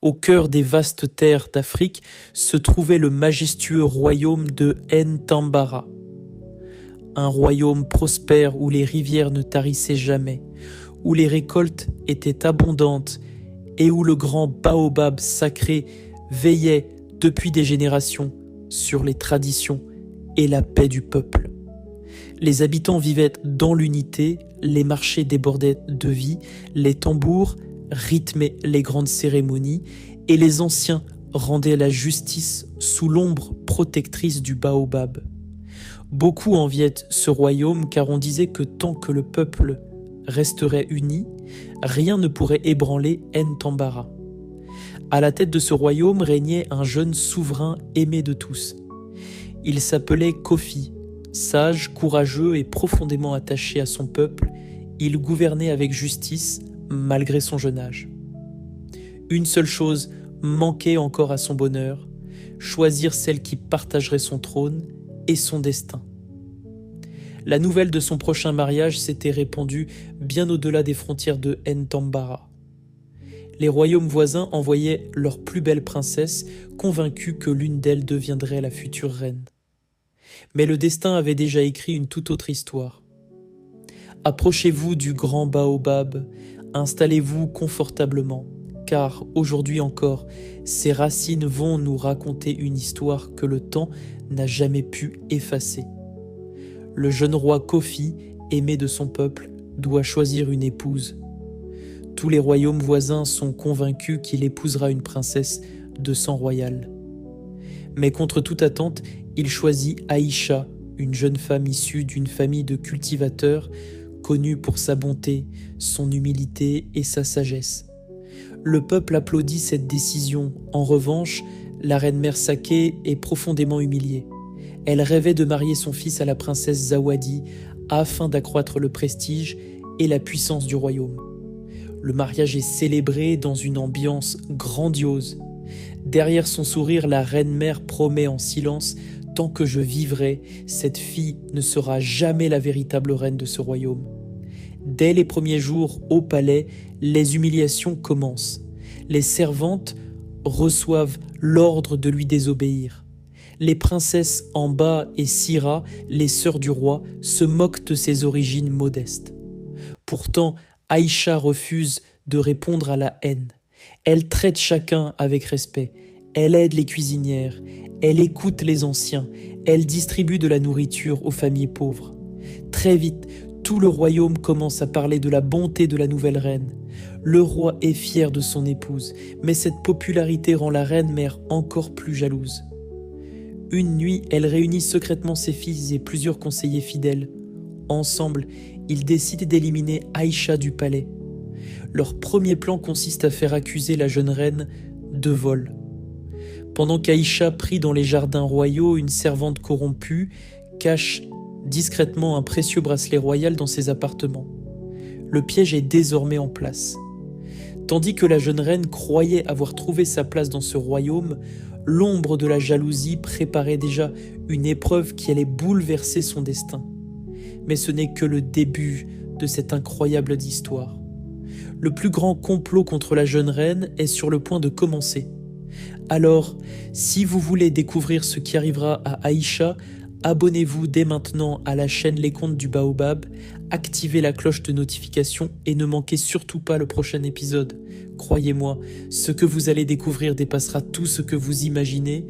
Au cœur des vastes terres d'Afrique se trouvait le majestueux royaume de Ntambara. Un royaume prospère où les rivières ne tarissaient jamais, où les récoltes étaient abondantes et où le grand baobab sacré veillait depuis des générations sur les traditions et la paix du peuple. Les habitants vivaient dans l'unité, les marchés débordaient de vie, les tambours rythmaient les grandes cérémonies et les anciens rendaient la justice sous l'ombre protectrice du baobab. Beaucoup enviaient ce royaume car on disait que tant que le peuple resterait uni, rien ne pourrait ébranler Ntambara. À la tête de ce royaume régnait un jeune souverain aimé de tous. Il s'appelait Kofi. Sage, courageux et profondément attaché à son peuple, il gouvernait avec justice malgré son jeune âge. Une seule chose manquait encore à son bonheur, choisir celle qui partagerait son trône et son destin. La nouvelle de son prochain mariage s'était répandue bien au-delà des frontières de Ntambara. Les royaumes voisins envoyaient leur plus belle princesse, convaincus que l'une d'elles deviendrait la future reine. Mais le destin avait déjà écrit une toute autre histoire. Approchez-vous du grand baobab, installez-vous confortablement, car aujourd'hui encore, ses racines vont nous raconter une histoire que le temps n'a jamais pu effacer. Le jeune roi Kofi, aimé de son peuple, doit choisir une épouse. Tous les royaumes voisins sont convaincus qu'il épousera une princesse de sang royal. Mais contre toute attente, il choisit Aïcha, une jeune femme issue d'une famille de cultivateurs, connue pour sa bonté, son humilité et sa sagesse. Le peuple applaudit cette décision. En revanche, la reine mère Saké est profondément humiliée. Elle rêvait de marier son fils à la princesse Zawadi afin d'accroître le prestige et la puissance du royaume. Le mariage est célébré dans une ambiance grandiose. Derrière son sourire, la reine-mère promet en silence « Tant que je vivrai, cette fille ne sera jamais la véritable reine de ce royaume. » Dès les premiers jours au palais, les humiliations commencent. Les servantes reçoivent l'ordre de lui désobéir. Les princesses Amba et Sira, les sœurs du roi, se moquent de ses origines modestes. Pourtant, Aïcha refuse de répondre à la haine. Elle traite chacun avec respect. Elle aide les cuisinières. Elle écoute les anciens. Elle distribue de la nourriture aux familles pauvres. Très vite, tout le royaume commence à parler de la bonté de la nouvelle reine. Le roi est fier de son épouse, mais cette popularité rend la reine-mère encore plus jalouse. Une nuit, elle réunit secrètement ses fils et plusieurs conseillers fidèles. Ensemble, ils décident d'éliminer Aïcha du palais. Leur premier plan consiste à faire accuser la jeune reine de vol. Pendant qu'Aïcha prie dans les jardins royaux, une servante corrompue cache discrètement un précieux bracelet royal dans ses appartements. Le piège est désormais en place. Tandis que la jeune reine croyait avoir trouvé sa place dans ce royaume, l'ombre de la jalousie préparait déjà une épreuve qui allait bouleverser son destin. Mais ce n'est que le début de cette incroyable histoire. Le plus grand complot contre la jeune reine est sur le point de commencer. Alors, si vous voulez découvrir ce qui arrivera à Aïcha, abonnez-vous dès maintenant à la chaîne Les Contes du Baobab, activez la cloche de notification et ne manquez surtout pas le prochain épisode. Croyez-moi, ce que vous allez découvrir dépassera tout ce que vous imaginez.